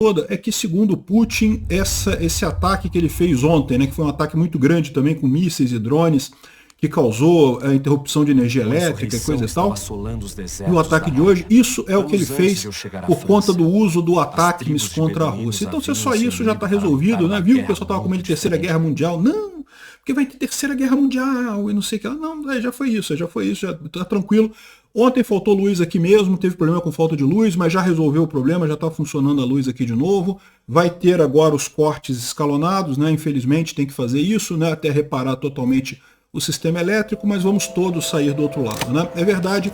toda é que, segundo Putin, esse ataque que ele fez ontem, né, que foi um ataque muito grande também com mísseis e drones, que causou a interrupção de energia elétrica e coisa e tal, e o ataque de hoje, isso é o que ele fez por conta do uso do ATACMS contra a Rússia. Então, se é só isso, já está resolvido, né? Viu que o pessoal estava com medo de Terceira Guerra Mundial? Não, porque vai ter Terceira Guerra Mundial e não sei o que. Não, já foi isso, já está tranquilo. Ontem faltou luz aqui mesmo, teve problema com falta de luz, mas já resolveu o problema, já está funcionando a luz aqui de novo. Vai ter agora os cortes escalonados, né? Infelizmente tem que fazer isso, né? Até reparar totalmente o sistema elétrico, mas vamos todos sair do outro lado, né? É verdade,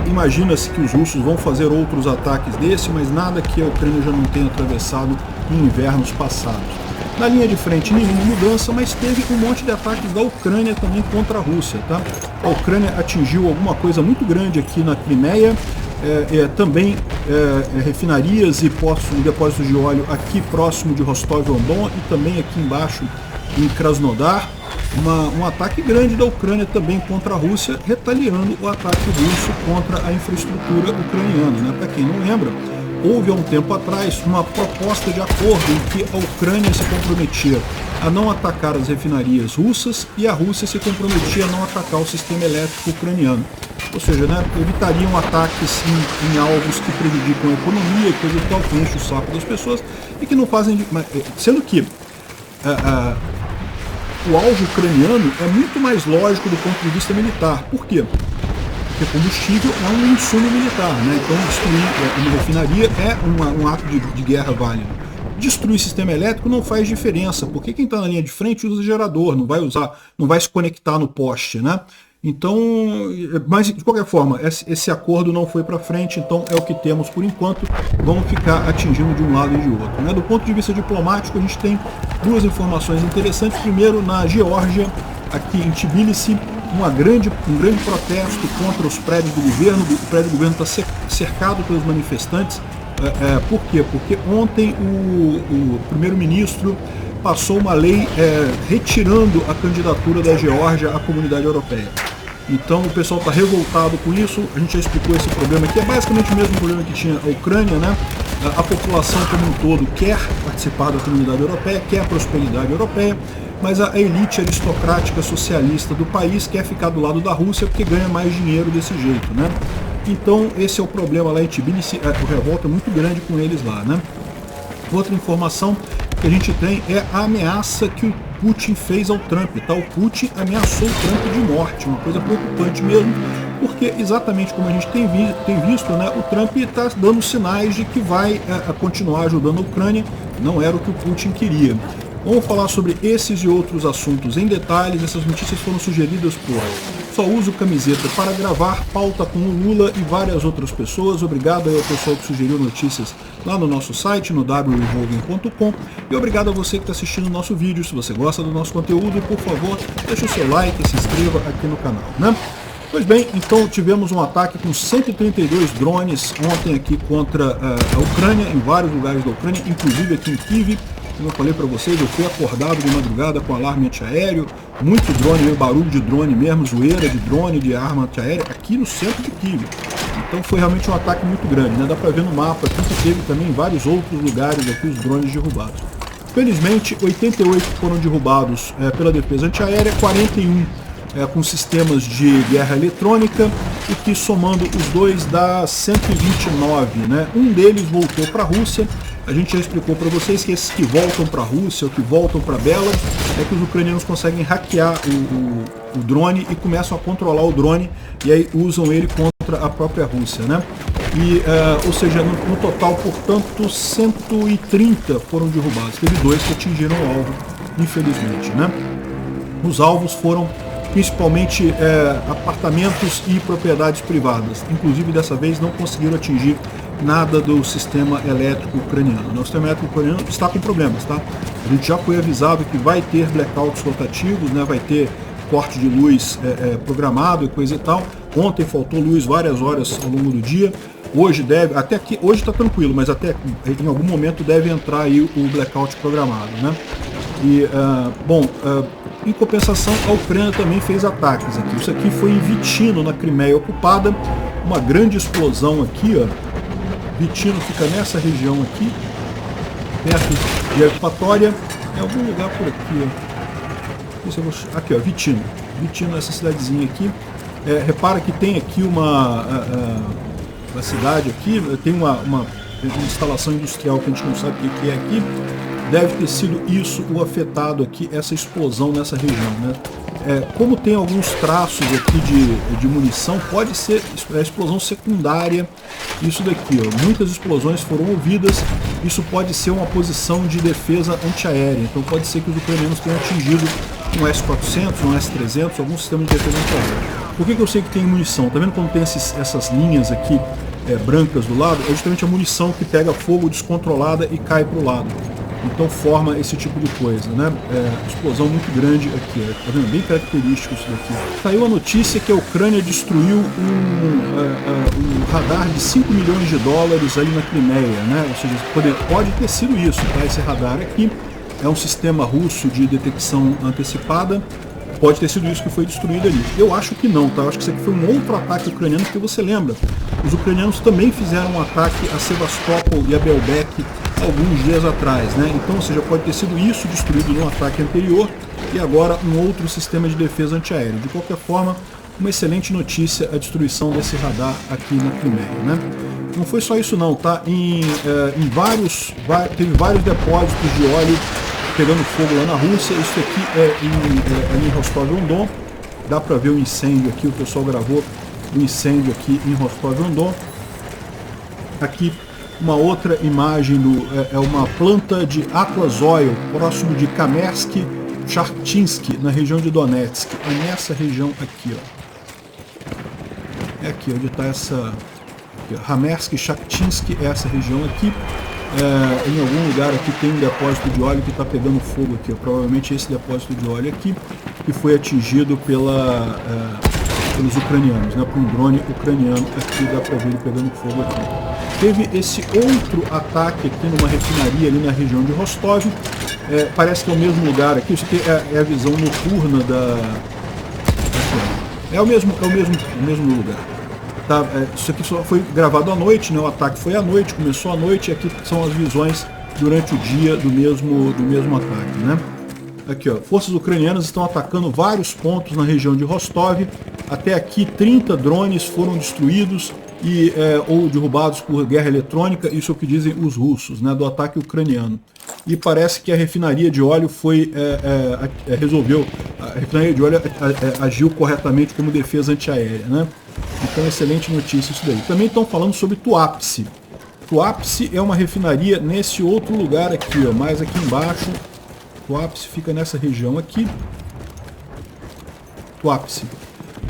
imagina-se que os russos vão fazer outros ataques desse, mas nada que a Ucrânia já não tenha atravessado em invernos passados. Na linha de frente, nenhuma mudança, mas teve um monte de ataques da Ucrânia também contra a Rússia, tá? A Ucrânia atingiu alguma coisa muito grande aqui na Crimeia, também refinarias e depósitos de óleo aqui próximo de Rostov-on-Don e também aqui embaixo em Krasnodar. Um ataque grande da Ucrânia também contra a Rússia, retaliando o ataque russo contra a infraestrutura ucraniana, né? Para quem não lembra, houve há um tempo atrás uma proposta de acordo em que a Ucrânia se comprometia a não atacar as refinarias russas e a Rússia se comprometia a não atacar o sistema elétrico ucraniano. Ou seja, né, evitariam ataques em alvos que prejudicam a economia, coisa tal, que enche o saco das pessoas e que não fazem... Sendo que o alvo ucraniano é muito mais lógico do ponto de vista militar. Por quê? Porque combustível é um insumo militar, né? Então destruir uma refinaria é um ato de guerra válido. Destruir sistema elétrico não faz diferença, porque quem está na linha de frente usa gerador, não vai se conectar no poste, né? Então, mas de qualquer forma, esse acordo não foi para frente, então é o que temos por enquanto, vamos ficar atingindo de um lado e de outro, né? Do ponto de vista diplomático, a gente tem duas informações interessantes. Primeiro, na Geórgia, aqui em Tbilisi, um grande protesto contra os prédios do governo. O prédio do governo está cercado pelos manifestantes. Por quê? Porque ontem o primeiro-ministro passou uma lei retirando a candidatura da Geórgia à Comunidade Europeia. Então o pessoal está revoltado com isso. A gente já explicou esse problema aqui, é basicamente o mesmo problema que tinha a Ucrânia, né? A população como um todo quer participar da Comunidade Europeia, quer a prosperidade europeia, mas a elite aristocrática socialista do país quer ficar do lado da Rússia porque ganha mais dinheiro desse jeito, né? Então esse é o problema lá em Tbilisi, o revolta é muito grande com eles lá, né? Outra informação que a gente tem é a ameaça que o Putin fez ao Trump, tá? O Putin ameaçou o Trump de morte, uma coisa preocupante mesmo, porque exatamente como a gente tem visto, né, o Trump está dando sinais de que vai continuar ajudando a Ucrânia, não era o que o Putin queria. Vamos falar sobre esses e outros assuntos em detalhes. Essas notícias foram sugeridas por Só Uso Camiseta para Gravar, Pauta com o Lula e várias outras pessoas. Obrigado aí ao pessoal que sugeriu notícias lá no nosso site, no wrevolving.com. E obrigado a você que está assistindo o nosso vídeo. Se você gosta do nosso conteúdo, por favor, deixe o seu like e se inscreva aqui no canal, né? Pois bem, então tivemos um ataque com 132 drones ontem aqui contra a Ucrânia, em vários lugares da Ucrânia, inclusive aqui em Kiev. Como eu falei para vocês, eu fui acordado de madrugada com alarme antiaéreo, muito drone, barulho de drone mesmo, zoeira de drone, de arma antiaérea, aqui no centro de Kiev. Então foi realmente um ataque muito grande, né? Dá para ver no mapa aqui que teve também em vários outros lugares aqui os drones derrubados. Felizmente, 88 foram derrubados pela defesa antiaérea, 41 com sistemas de guerra eletrônica, o que somando os dois dá 129, né? Um deles voltou para a Rússia. A gente já explicou para vocês que esses que voltam para a Rússia ou que voltam para Belarus é que os ucranianos conseguem hackear o drone e começam a controlar o drone e aí usam ele contra a própria Rússia, né? E, ou seja, no total, portanto, 130 foram derrubados. Teve 2 que atingiram o alvo, infelizmente, né? Os alvos foram principalmente apartamentos e propriedades privadas. Inclusive, dessa vez, não conseguiram atingir nada do sistema elétrico ucraniano. O sistema elétrico ucraniano está com problemas, tá? A gente já foi avisado que vai ter blackouts rotativos, né? Vai ter corte de luz programado e coisa e tal. Ontem faltou luz várias horas ao longo do dia. Hoje até aqui, hoje está tranquilo, mas até em algum momento deve entrar aí o blackout programado, né? E, em compensação, a Ucrânia também fez ataques aqui. Isso aqui foi em Vitino, na Crimeia ocupada, uma grande explosão aqui, ó. Vitino fica nessa região aqui, perto de Eupatoria, em algum lugar por aqui, ó. Aqui, ó, Vitino. Vitino, essa cidadezinha aqui. Repara que tem aqui uma cidade aqui, tem uma instalação industrial que a gente não sabe o que é aqui. Deve ter sido isso o afetado aqui, essa explosão nessa região, né? Como tem alguns traços aqui de munição, pode ser a explosão secundária, isso daqui, ó. Muitas explosões foram ouvidas, isso pode ser uma posição de defesa antiaérea, então pode ser que os ucranianos tenham atingido um S-400, um S-300, algum sistema de defesa antiaérea. Por que eu sei que tem munição? Tá vendo quando tem essas linhas aqui brancas do lado? É justamente a munição que pega fogo descontrolada e cai para o lado. Então forma esse tipo de coisa, né? Explosão muito grande aqui, tá vendo? Bem característico isso daqui. Saiu a notícia que a Ucrânia destruiu um radar de 5 milhões de dólares ali na Crimeia, né? Ou seja, pode ter sido isso, tá? Esse radar aqui é um sistema russo de detecção antecipada. Pode ter sido isso que foi destruído ali. Eu acho que não, tá? Eu acho que isso aqui foi um outro ataque ucraniano, porque você lembra, os ucranianos também fizeram um ataque a Sevastopol e a Belbek alguns dias atrás, né? Então, ou seja, pode ter sido isso destruído no ataque anterior e agora um outro sistema de defesa antiaéreo. De qualquer forma, uma excelente notícia a destruição desse radar aqui na Crimeia, né? Não foi só isso não, tá? Teve vários depósitos de óleo pegando fogo lá na Rússia. Isso aqui ali em Rostov-on-Don. Dá para ver o incêndio aqui, o pessoal gravou o incêndio aqui em Rostov-on-Don. Aqui uma outra imagem é uma planta de Atlas Oil, próximo de Kamersk-Chartinsky, na região de Donetsk. É nessa região aqui, ó. É aqui onde está essa... Kamersk-Chartinsky é essa região aqui. Em algum lugar aqui tem um depósito de óleo que está pegando fogo aqui, ó. Provavelmente esse depósito de óleo aqui, que foi atingido pelos ucranianos, né? Por um drone ucraniano. Aqui dá para ver ele pegando fogo aqui. Teve esse outro ataque aqui numa refinaria ali na região de Rostov. Parece que é o mesmo lugar aqui. Isso aqui é a visão noturna da... É o mesmo lugar. Tá? Isso aqui só foi gravado à noite, né? O ataque foi à noite, começou à noite, e aqui são as visões durante o dia do mesmo ataque, né? Aqui, ó, forças ucranianas estão atacando vários pontos na região de Rostov. Até aqui 30 drones foram destruídos ou derrubados por guerra eletrônica, isso é o que dizem os russos, né, do ataque ucraniano. E parece que a refinaria de óleo a refinaria de óleo agiu corretamente como defesa antiaérea, né? Então, excelente notícia isso daí. Também estão falando sobre Tuapse. Tuapse é uma refinaria nesse outro lugar aqui, ó, mais aqui embaixo. Tuapse fica nessa região aqui. Tuapse.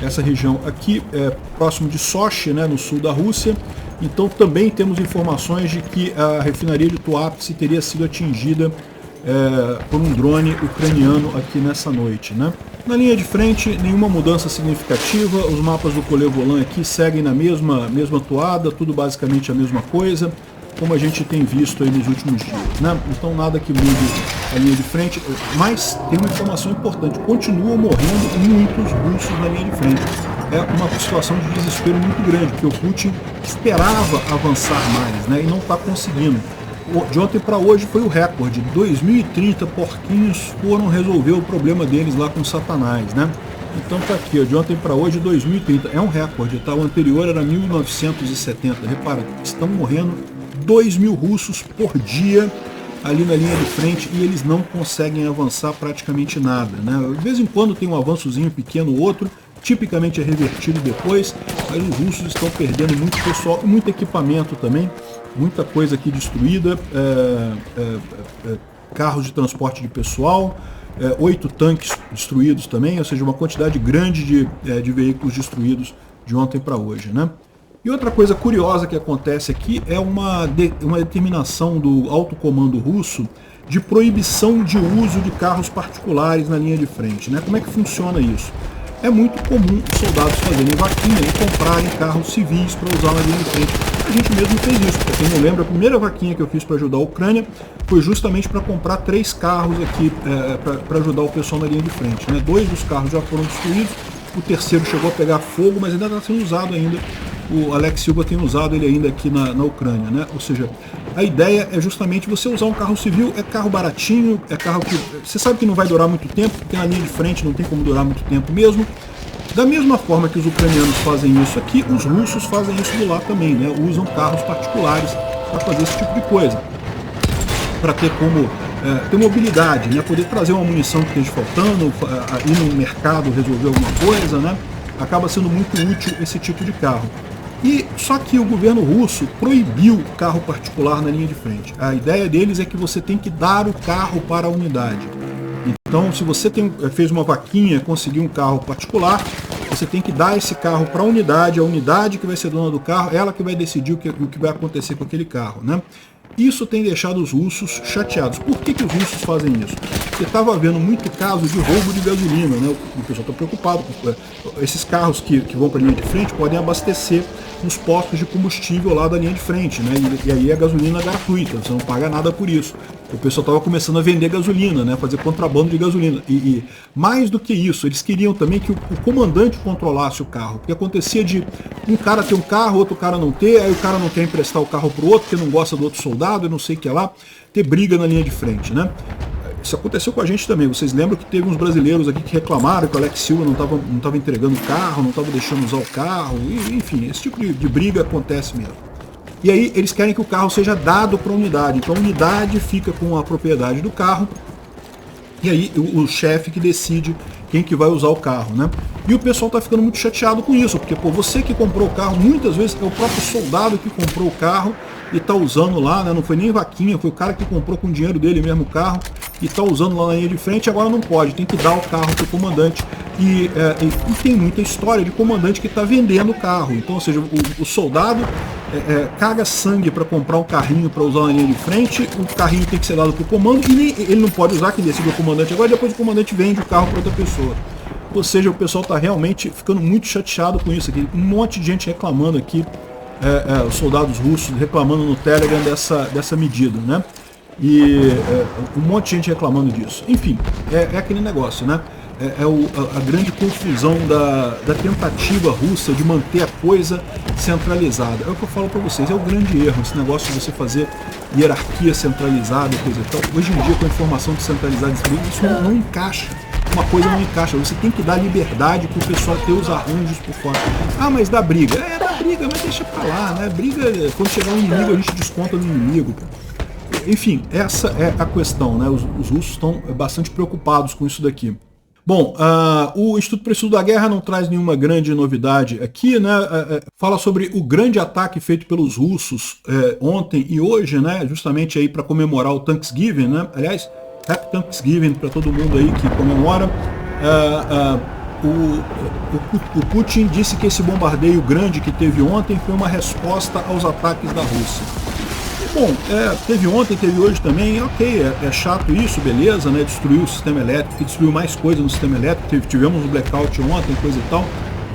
Essa região aqui é próximo de Sochi, né, no sul da Rússia. Então também temos informações de que a refinaria de Tuapse teria sido atingida por um drone ucraniano aqui nessa noite, né? Na linha de frente, nenhuma mudança significativa. Os mapas do Colevolan aqui seguem na mesma toada, tudo basicamente a mesma coisa, como a gente tem visto aí nos últimos dias, né? Então nada que mude a linha de frente, mas tem uma informação importante: continuam morrendo muitos russos na linha de frente. É uma situação de desespero muito grande, porque o Putin esperava avançar mais, né? E não está conseguindo. De ontem para hoje foi o recorde. 2030 porquinhos foram resolver o problema deles lá com Satanás, né? Então tá aqui, ó, de ontem para hoje 2030 é um recorde, tá? O anterior era 1970. Repara, estão morrendo 2.000 russos por dia ali na linha de frente e eles não conseguem avançar praticamente nada, né? De vez em quando tem um avançozinho pequeno ou outro, tipicamente é revertido depois, mas os russos estão perdendo muito pessoal, muito equipamento também, muita coisa aqui destruída, carros de transporte de pessoal, 8 tanques destruídos também, ou seja, uma quantidade grande de veículos destruídos de ontem para hoje, né? E outra coisa curiosa que acontece aqui é uma determinação do alto comando russo de proibição de uso de carros particulares na linha de frente, né? Como é que funciona isso? É muito comum os soldados fazerem vaquinha e comprarem carros civis para usar na linha de frente. A gente mesmo fez isso. Para quem não lembra, a primeira vaquinha que eu fiz para ajudar a Ucrânia foi justamente para comprar 3 carros aqui para ajudar o pessoal na linha de frente, né? 2 dos carros já foram destruídos, o terceiro chegou a pegar fogo, mas ainda está sendo usado ainda o Alex Silva tem usado ele ainda aqui na Ucrânia, né? Ou seja, a ideia é justamente você usar um carro civil, é carro baratinho, é carro que você sabe que não vai durar muito tempo, porque na linha de frente não tem como durar muito tempo mesmo. Da mesma forma que os ucranianos fazem isso aqui, os russos fazem isso do lá também, né? Usam carros particulares para fazer esse tipo de coisa, para ter como ter mobilidade, né? Poder trazer uma munição que esteja faltando, ir no mercado resolver alguma coisa, né? Acaba sendo muito útil esse tipo de carro. E só que o governo russo proibiu carro particular na linha de frente. A ideia deles é que você tem que dar o carro para a unidade. Então, se você fez uma vaquinha, conseguiu um carro particular, você tem que dar esse carro para a unidade que vai ser dona do carro, ela que vai decidir o que vai acontecer com aquele carro, né? Isso tem deixado os russos chateados. Por que os russos fazem isso? Porque estava havendo muito caso de roubo de gasolina, né? O pessoal está preocupado. Esses carros que vão para a linha de frente podem abastecer nos postos de combustível lá da linha de frente, né? E aí a gasolina é gratuita, você não paga nada por isso. O pessoal estava começando a vender gasolina, né? Fazer contrabando de gasolina. E mais do que isso, eles queriam também que o comandante controlasse o carro. Porque acontecia de um cara ter um carro, outro cara não ter, aí o cara não quer emprestar o carro para o outro, porque não gosta do outro soldado e não sei o que lá, ter briga na linha de frente, né? Isso aconteceu com a gente também. Vocês lembram que teve uns brasileiros aqui que reclamaram que o Alex Silva não estava entregando o carro, não estava deixando usar o carro, e, enfim, esse tipo de briga acontece mesmo. E aí eles querem que o carro seja dado para a unidade. Então a unidade fica com a propriedade do carro, e aí o chefe que decide quem que vai usar o carro, né? E o pessoal tá ficando muito chateado com isso, porque pô, você que comprou o carro, muitas vezes é o próprio soldado que comprou o carro e tá usando lá, né? Não foi nem vaquinha, foi o cara que comprou com o dinheiro dele mesmo o carro e tá usando lá na linha de frente, agora não pode, tem que dar o carro pro comandante. E tem muita história de comandante que tá vendendo o carro. Então, ou seja, o soldado caga sangue para comprar um carrinho para usar na linha de frente, o carrinho tem que ser dado pro comando e ele não pode usar, quem decide é o comandante agora, depois o comandante vende o carro para outra pessoa. Ou seja, o pessoal está realmente ficando muito chateado com isso aqui. Um monte de gente reclamando aqui, os soldados russos reclamando no Telegram dessa medida, né? E um monte de gente reclamando disso. Enfim, é aquele negócio, né? A grande confusão da tentativa russa de manter a coisa centralizada. É o que eu falo para vocês, é o grande erro, esse negócio de você fazer hierarquia centralizada, coisa e tal. Hoje em dia, com a informação descentralizada, isso não encaixa. Uma coisa não encaixa, você tem que dar liberdade para o pessoal ter os arranjos por fora. Ah, mas dá briga. Dá briga, mas deixa pra lá, né? Briga, quando chegar um inimigo, a gente desconta no inimigo. Enfim, essa é a questão, né? Os russos estão bastante preocupados com isso daqui. Bom, o Instituto para o Estudo da Guerra não traz nenhuma grande novidade aqui, né? Fala sobre o grande ataque feito pelos russos ontem e hoje, né? Justamente aí para comemorar o Thanksgiving, né? Aliás, Happy Thanksgiving para todo mundo aí que comemora. O Putin disse que esse bombardeio grande que teve ontem foi uma resposta aos ataques da Rússia. Bom, teve ontem, teve hoje também, ok, é chato isso, beleza, né? Destruiu o sistema elétrico, destruiu mais coisa no sistema elétrico, tivemos um blackout ontem, coisa e tal.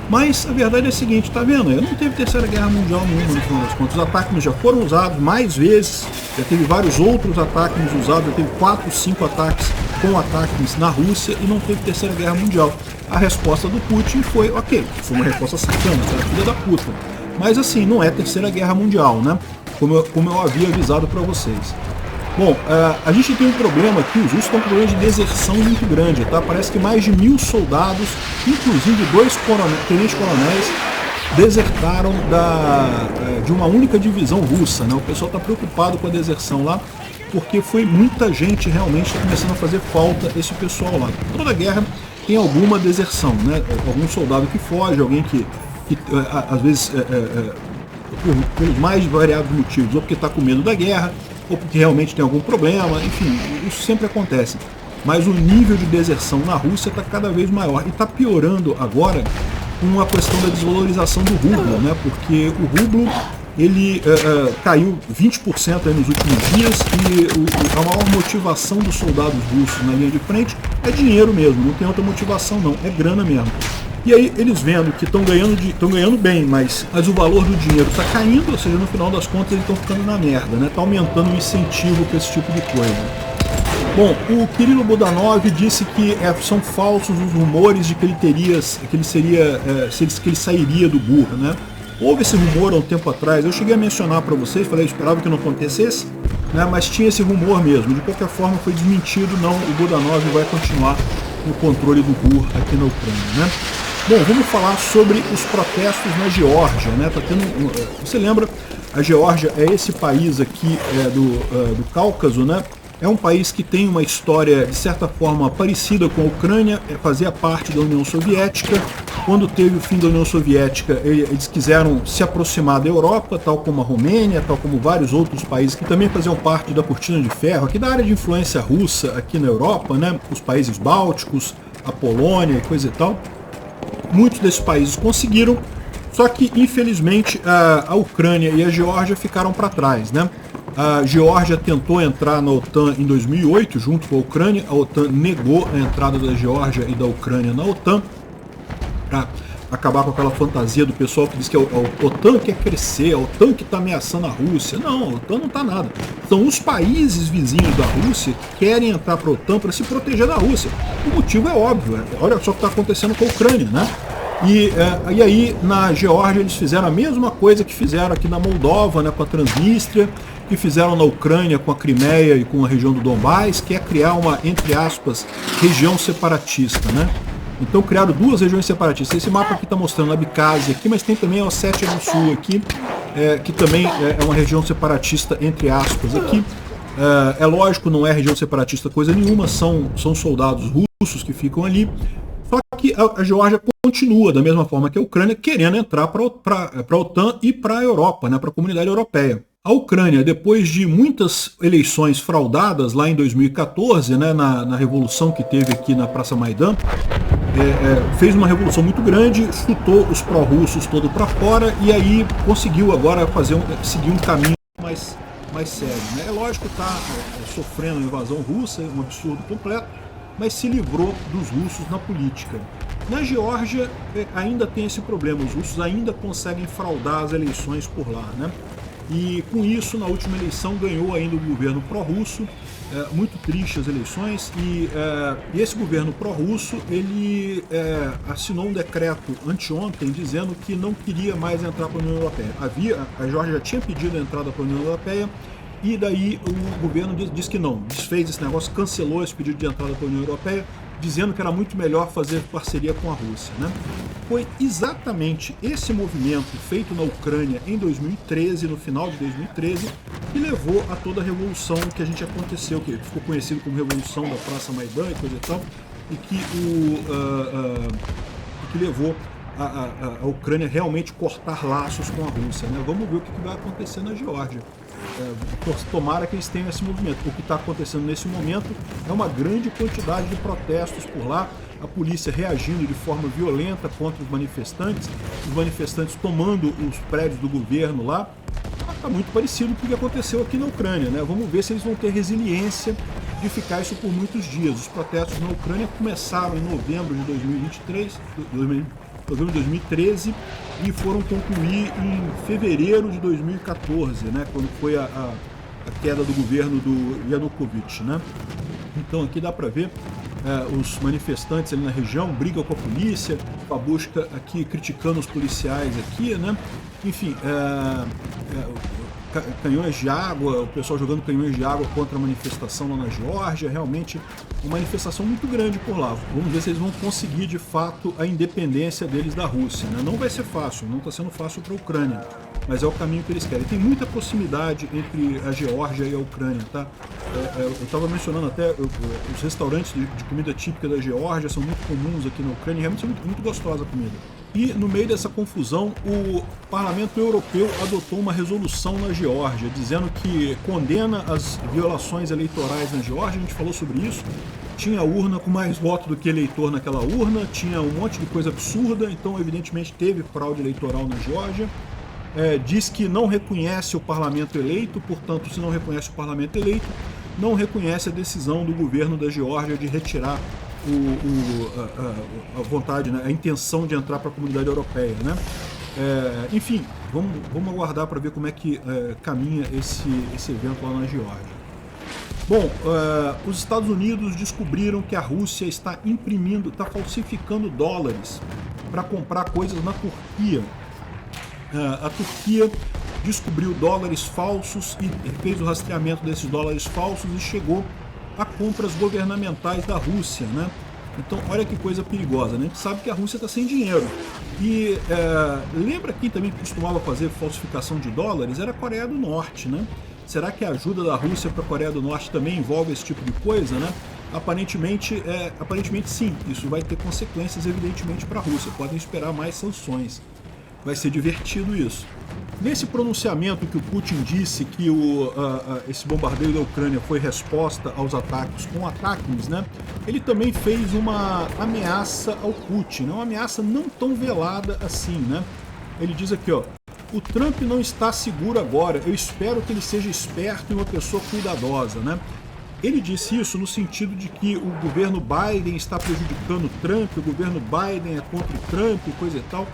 Mas a verdade é a seguinte, tá vendo? Não teve terceira guerra mundial nenhuma no final das contas. Os ataques já foram usados mais vezes, já teve vários outros ataques usados, já teve 4, 5 ataques com ataques na Rússia e não teve terceira guerra mundial. A resposta do Putin foi, ok, foi uma resposta sacana, era filha da puta. Mas assim, não é terceira guerra mundial, né? Como eu havia avisado para vocês. Bom, a gente tem um problema aqui, os russos estão com um problema de deserção muito grande, tá? Parece que mais de 1000 soldados, inclusive 2 tenentes-coronéis, desertaram de uma única divisão russa, né? O pessoal está preocupado com a deserção lá, porque foi muita gente realmente começando a fazer falta esse pessoal lá. Toda guerra tem alguma deserção, né? Algum soldado que foge, alguém que às vezes, pelos mais variados motivos, ou porque está com medo da guerra, ou porque realmente tem algum problema, enfim, isso sempre acontece. Mas o nível de deserção na Rússia está cada vez maior e está piorando agora com a questão da desvalorização do rublo, né? Porque o rublo ele caiu 20% aí nos últimos dias e a maior motivação dos soldados russos na linha de frente é dinheiro mesmo, não tem outra motivação não, é grana mesmo. E aí eles vendo que estão ganhando bem, mas o valor do dinheiro está caindo, ou seja, no final das contas eles estão ficando na merda, né? Está aumentando o incentivo para esse tipo de coisa. Bom, o Kirilo Budanov disse que são falsos os rumores de que ele sairia do Bur, né? Houve esse rumor há um tempo atrás, eu cheguei a mencionar para vocês, falei, eu esperava que não acontecesse, né, mas tinha esse rumor mesmo. De qualquer forma foi desmentido, não, o Budanov vai continuar no controle do GUR aqui na Ucrânia, né? Bom, vamos falar sobre os protestos na Geórgia, né? Tá tendo, você lembra, a Geórgia é esse país aqui do Cáucaso, né? É um país que tem uma história, de certa forma, parecida com a Ucrânia, fazia parte da União Soviética. Quando teve o fim da União Soviética, eles quiseram se aproximar da Europa, tal como a Romênia, tal como vários outros países que também faziam parte da cortina de ferro, aqui da área de influência russa aqui na Europa, né? Os países bálticos, a Polônia e coisa e tal. Muitos desses países conseguiram, só que, infelizmente, a Ucrânia e a Geórgia ficaram para trás, né? A Geórgia tentou entrar na OTAN em 2008, junto com a Ucrânia. A OTAN negou a entrada da Geórgia e da Ucrânia na OTAN, para acabar com aquela fantasia do pessoal que diz que a OTAN quer crescer, a OTAN que está ameaçando a Rússia. Não, a OTAN não está nada. São os países vizinhos da Rússia que querem entrar para a OTAN para se proteger da Rússia. O motivo é óbvio, olha só o que está acontecendo com a Ucrânia, né? E aí, na Geórgia, eles fizeram a mesma coisa que fizeram aqui na Moldova, né, com a Transnistria, que fizeram na Ucrânia com a Crimeia e com a região do Donbás, que é criar uma, entre aspas, região separatista, né? Então criaram duas regiões separatistas. Esse mapa aqui está mostrando a Abkhazia aqui, mas tem também a Ossétia do Sul aqui, que também é uma região separatista, entre aspas, aqui. É lógico, não é região separatista coisa nenhuma, são soldados russos que ficam ali. Só que a Geórgia continua, da mesma forma que a Ucrânia, querendo entrar para a OTAN e para a Europa, né, para a comunidade europeia. A Ucrânia, depois de muitas eleições fraudadas lá em 2014, né, na revolução que teve aqui na Praça Maidan, fez uma revolução muito grande, chutou os pró-russos todo para fora e aí conseguiu agora seguir um caminho mais sério, né? É lógico que está sofrendo uma invasão russa, um absurdo completo, mas se livrou dos russos na política. Na Geórgia ainda tem esse problema, os russos ainda conseguem fraudar as eleições por lá, né? E com isso, na última eleição, ganhou ainda o governo pró-russo, muito triste as eleições, e esse governo pró-russo, ele assinou um decreto anteontem dizendo que não queria mais entrar para a União Europeia. A Geórgia já tinha pedido a entrada para a União Europeia, e daí o governo disse que não, desfez esse negócio, cancelou esse pedido de entrada para a União Europeia, dizendo que era muito melhor fazer parceria com a Rússia, né? Foi exatamente esse movimento feito na Ucrânia em 2013, no final de 2013, que levou a toda a revolução que a gente aconteceu, que ficou conhecido como Revolução da Praça Maidan e coisa e tal, e que levou a Ucrânia realmente cortar laços com a Rússia, né? Vamos ver o que vai acontecer na Geórgia. Tomara que eles tenham esse movimento. O que está acontecendo nesse momento é uma grande quantidade de protestos por lá, a polícia reagindo de forma violenta contra os manifestantes tomando os prédios do governo lá. Está muito parecido com o que aconteceu aqui na Ucrânia, né? Vamos ver se eles vão ter resiliência de ficar isso por muitos dias. Os protestos na Ucrânia começaram em novembro de 2013 e foram concluir em fevereiro de 2014, né, quando foi a queda do governo do Yanukovych, né? Então aqui dá para ver os manifestantes ali na região brigam com a polícia, com a busca aqui criticando os policiais aqui, né? Enfim, canhões de água, o pessoal jogando canhões de água contra a manifestação lá na Geórgia, realmente uma manifestação muito grande por lá. Vamos ver se eles vão conseguir de fato a independência deles da Rússia, né? Não vai ser fácil, não está sendo fácil para a Ucrânia, mas é o caminho que eles querem. Tem muita proximidade entre a Geórgia e a Ucrânia, tá? Eu estava mencionando até os restaurantes de comida típica da Geórgia são muito comuns aqui na Ucrânia, realmente é muito gostosa a comida. E no meio dessa confusão, o Parlamento Europeu adotou uma resolução na Geórgia, dizendo que condena as violações eleitorais na Geórgia. A gente falou sobre isso. Tinha urna com mais votos do que eleitor naquela urna, tinha um monte de coisa absurda, então evidentemente teve fraude eleitoral na Geórgia. Diz que não reconhece o parlamento eleito, portanto, se não reconhece o parlamento eleito, não reconhece a decisão do governo da Geórgia de retirar a vontade, né, a intenção de entrar para a comunidade europeia, né? Enfim, vamos aguardar para ver como é que caminha esse evento lá na Geórgia. Bom, os Estados Unidos descobriram que a Rússia está falsificando dólares para comprar coisas na Turquia. A Turquia descobriu dólares falsos e fez o rastreamento desses dólares falsos e chegou a compras governamentais da Rússia, né? Então, olha que coisa perigosa, né? A gente sabe que a Rússia está sem dinheiro. E lembra quem também costumava fazer falsificação de dólares? Era a Coreia do Norte, né? Será que a ajuda da Rússia para a Coreia do Norte também envolve esse tipo de coisa, né? Aparentemente sim. Isso vai ter consequências, evidentemente, para a Rússia. Podem esperar mais sanções. Vai ser divertido isso. Nesse pronunciamento que o Putin disse que esse bombardeio da Ucrânia foi resposta aos ataques com ataques, né? Ele também fez uma ameaça ao Putin, né? Uma ameaça não tão velada assim, né? Ele diz aqui, ó, o Trump não está seguro agora, eu espero que ele seja esperto e uma pessoa cuidadosa, né? Ele disse isso no sentido de que o governo Biden está prejudicando o Trump, o governo Biden é contra o Trump e coisa e tal.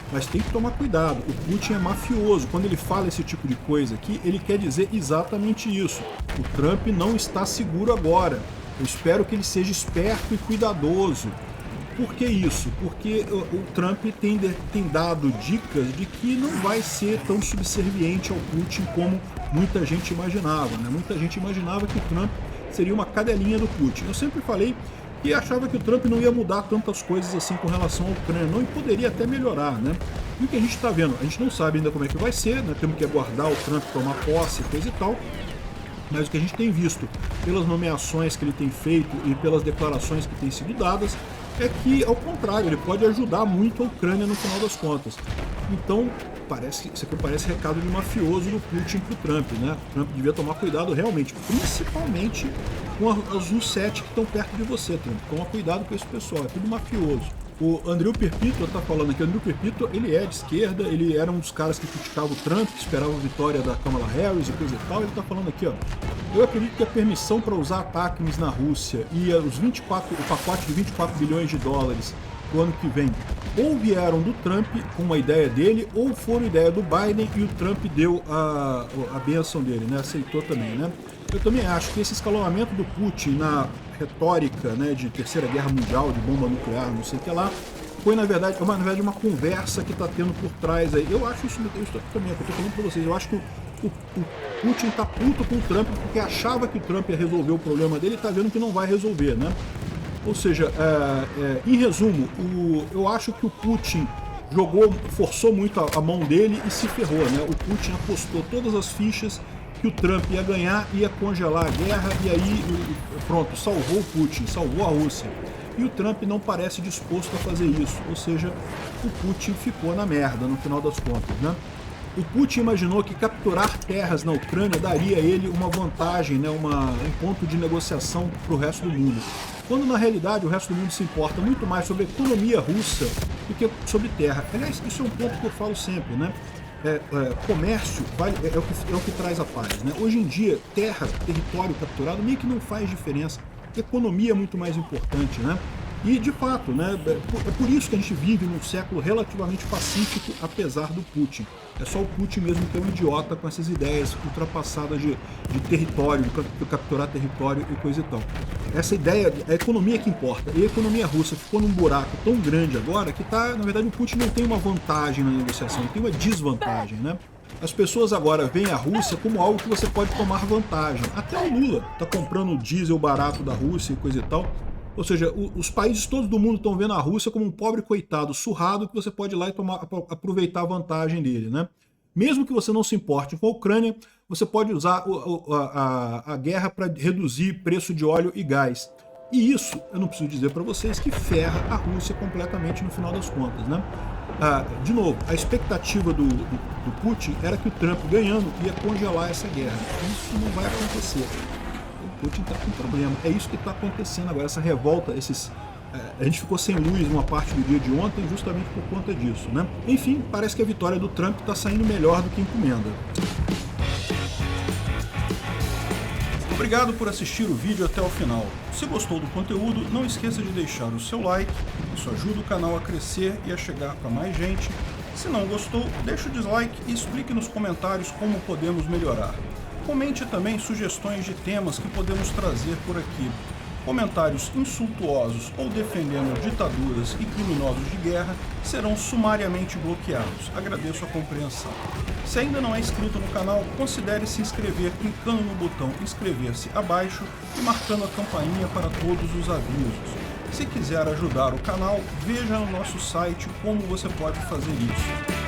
Mas tem que tomar cuidado, o Putin é mafioso. Quando ele fala esse tipo de coisa aqui, ele quer dizer exatamente isso. O Trump não está seguro agora. Eu espero que ele seja esperto e cuidadoso. Por que isso? Porque o Trump tem dado dicas de que não vai ser tão subserviente ao Putin como muita gente imaginava, né? Muita gente imaginava que o Trump seria uma cadelinha do Putin. Eu sempre falei que achava que o Trump não ia mudar tantas coisas assim com relação à Ucrânia, não, e poderia até melhorar, né? E o que a gente está vendo? A gente não sabe ainda como é que vai ser, né? Temos que aguardar o Trump tomar posse, coisa e tal, mas o que a gente tem visto pelas nomeações que ele tem feito e pelas declarações que têm sido dadas é que, ao contrário, ele pode ajudar muito a Ucrânia no final das contas. Então, isso aqui parece recado de mafioso do Putin pro Trump, né? O Trump devia tomar cuidado realmente, principalmente com os U7 que estão perto de você, Trump. Toma cuidado com esse pessoal, é tudo mafioso. O Andrew Perpito está falando aqui, o Andrew Perpito, ele é de esquerda, ele era um dos caras que criticava o Trump, que esperava a vitória da Kamala Harris e coisa e tal. Ele está falando aqui, ó, eu acredito que a permissão para usar ataques na Rússia e o pacote de 24 bilhões de dólares do ano que vem, ou vieram do Trump com uma ideia dele, ou foram ideia do Biden e o Trump deu a benção dele, né? Aceitou também, né? Eu também acho que esse escalonamento do Putin na retórica, né, de terceira guerra mundial, de bomba nuclear, não sei o que lá, foi na verdade uma conversa que está tendo por trás aí. Eu acho isso também, eu estou falando para vocês, eu acho que o Putin está puto com o Trump porque achava que o Trump ia resolver o problema dele e está vendo que não vai resolver, né? Ou seja, em resumo, eu acho que o Putin forçou muito a mão dele e se ferrou, né? O Putin apostou todas as fichas que o Trump ia ganhar, ia congelar a guerra e aí, pronto, salvou o Putin, salvou a Rússia. E o Trump não parece disposto a fazer isso, ou seja, o Putin ficou na merda no final das contas, né? O Putin imaginou que capturar terras na Ucrânia daria a ele uma vantagem, né, um ponto de negociação para o resto do mundo. Quando na realidade o resto do mundo se importa muito mais sobre a economia russa do que sobre terra. Aliás, isso é um ponto que eu falo sempre, né? Comércio é o que traz a paz, né? Hoje em dia, terra, território capturado meio que não faz diferença. Economia é muito mais importante, né? E, de fato, né, é por isso que a gente vive num século relativamente pacífico, apesar do Putin. É só o Putin mesmo que é um idiota com essas ideias ultrapassadas de território, de capturar território e coisa e tal. Essa ideia, a economia que importa. E a economia russa ficou num buraco tão grande agora que, na verdade, o Putin não tem uma vantagem na negociação, ele tem uma desvantagem, né? As pessoas agora veem a Rússia como algo que você pode tomar vantagem. Até o Lula está comprando diesel barato da Rússia e coisa e tal. Ou seja, os países todos do mundo estão vendo a Rússia como um pobre coitado surrado que você pode ir lá e aproveitar a vantagem dele, né? Mesmo que você não se importe com a Ucrânia, você pode usar a guerra para reduzir preço de óleo e gás. E isso, eu não preciso dizer para vocês, que ferra a Rússia completamente no final das contas, né? De novo, a expectativa do Putin era que o Trump ganhando ia congelar essa guerra. Isso não vai acontecer. O Putin está com problema. É isso que está acontecendo agora, essa revolta, a gente ficou sem luz uma parte do dia de ontem justamente por conta disso, né? Enfim, parece que a vitória do Trump está saindo melhor do que encomenda. Obrigado por assistir o vídeo até o final. Se gostou do conteúdo, não esqueça de deixar o seu like, isso ajuda o canal a crescer e a chegar para mais gente. Se não gostou, deixe o dislike e explique nos comentários como podemos melhorar. Comente também sugestões de temas que podemos trazer por aqui. Comentários insultuosos ou defendendo ditaduras e criminosos de guerra serão sumariamente bloqueados. Agradeço a compreensão. Se ainda não é inscrito no canal, considere se inscrever clicando no botão inscrever-se abaixo e marcando a campainha para todos os avisos. Se quiser ajudar o canal, veja no nosso site como você pode fazer isso.